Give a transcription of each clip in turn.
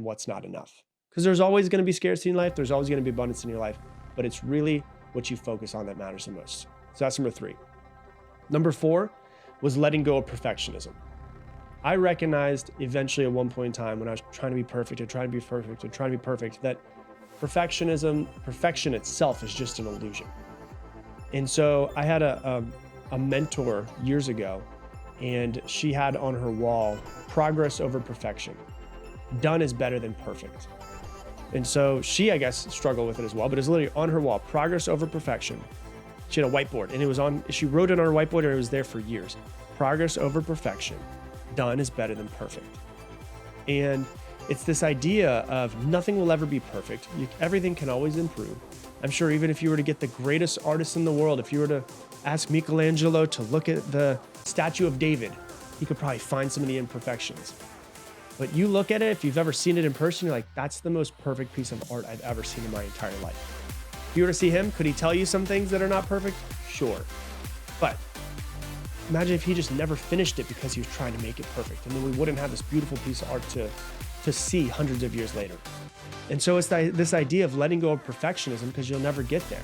what's not enough. Because there's always going to be scarcity in life. There's always going to be abundance in your life, but it's really what you focus on that matters the most. So that's number 3. Number 4 was letting go of perfectionism. I recognized eventually at one point in time when I was trying to be perfect that perfection itself is just an illusion. And so I had a mentor years ago, and she had on her wall, progress over perfection. Done is better than perfect. And so she, I guess, struggled with it as well, but it's literally on her wall, progress over perfection. She had a whiteboard, and she wrote it on her whiteboard, and it was there for years. Progress over perfection. Done is better than perfect. And it's this idea of nothing will ever be perfect. Everything can always improve. I'm sure even if you were to get the greatest artist in the world, if you were to ask Michelangelo to look at the statue of David, he could probably find some of the imperfections. But you look at it, if you've ever seen it in person, you're like, that's the most perfect piece of art I've ever seen in my entire life. If you were to see him, could he tell you some things that are not perfect? Sure. But imagine if he just never finished it because he was trying to make it perfect, and then we wouldn't have this beautiful piece of art to see hundreds of years later. And so it's this idea of letting go of perfectionism, because you'll never get there,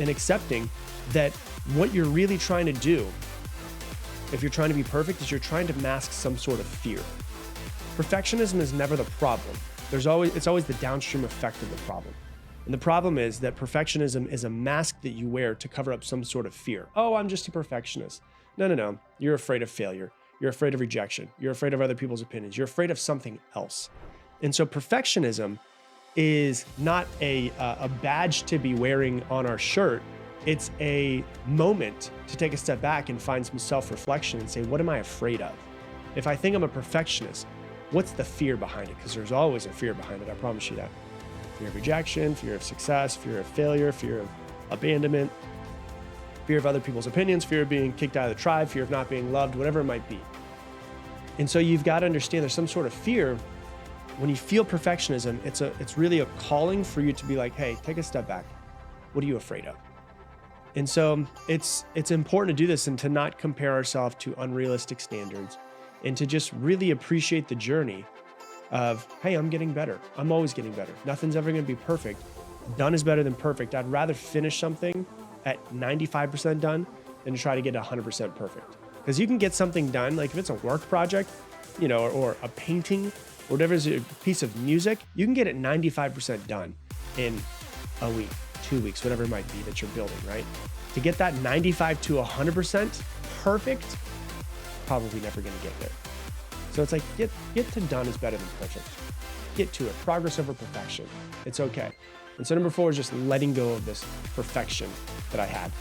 and accepting that what you're really trying to do, if you're trying to be perfect, is you're trying to mask some sort of fear. Perfectionism is never the problem. It's always the downstream effect of the problem. And the problem is that perfectionism is a mask that you wear to cover up some sort of fear. Oh, I'm just a perfectionist. No. You're afraid of failure. You're afraid of rejection. You're afraid of other people's opinions. You're afraid of something else. And so perfectionism is not a badge to be wearing on our shirt. It's a moment to take a step back and find some self-reflection and say, what am I afraid of? If I think I'm a perfectionist, what's the fear behind it? Because there's always a fear behind it, I promise you that. Fear of rejection, fear of success, fear of failure, fear of abandonment, fear of other people's opinions, fear of being kicked out of the tribe, fear of not being loved, whatever it might be. And so you've got to understand there's some sort of fear. When you feel perfectionism, it's really a calling for you to be like, hey, take a step back. What are you afraid of? And so it's important to do this and to not compare ourselves to unrealistic standards, and to just really appreciate the journey of, hey, I'm getting better. I'm always getting better. Nothing's ever going to be perfect. Done is better than perfect. I'd rather finish something at 95% done than to try to get 100% perfect. Because you can get something done, like if it's a work project, or a painting, or whatever is a piece of music, you can get it 95% done in a week, 2 weeks, whatever it might be that you're building, right? To get that 95 to 100% perfect, probably never going to get there. So it's like, get to done is better than perfect. Get to it. Progress over perfection. It's okay. And so number 4 is just letting go of this perfection that I had.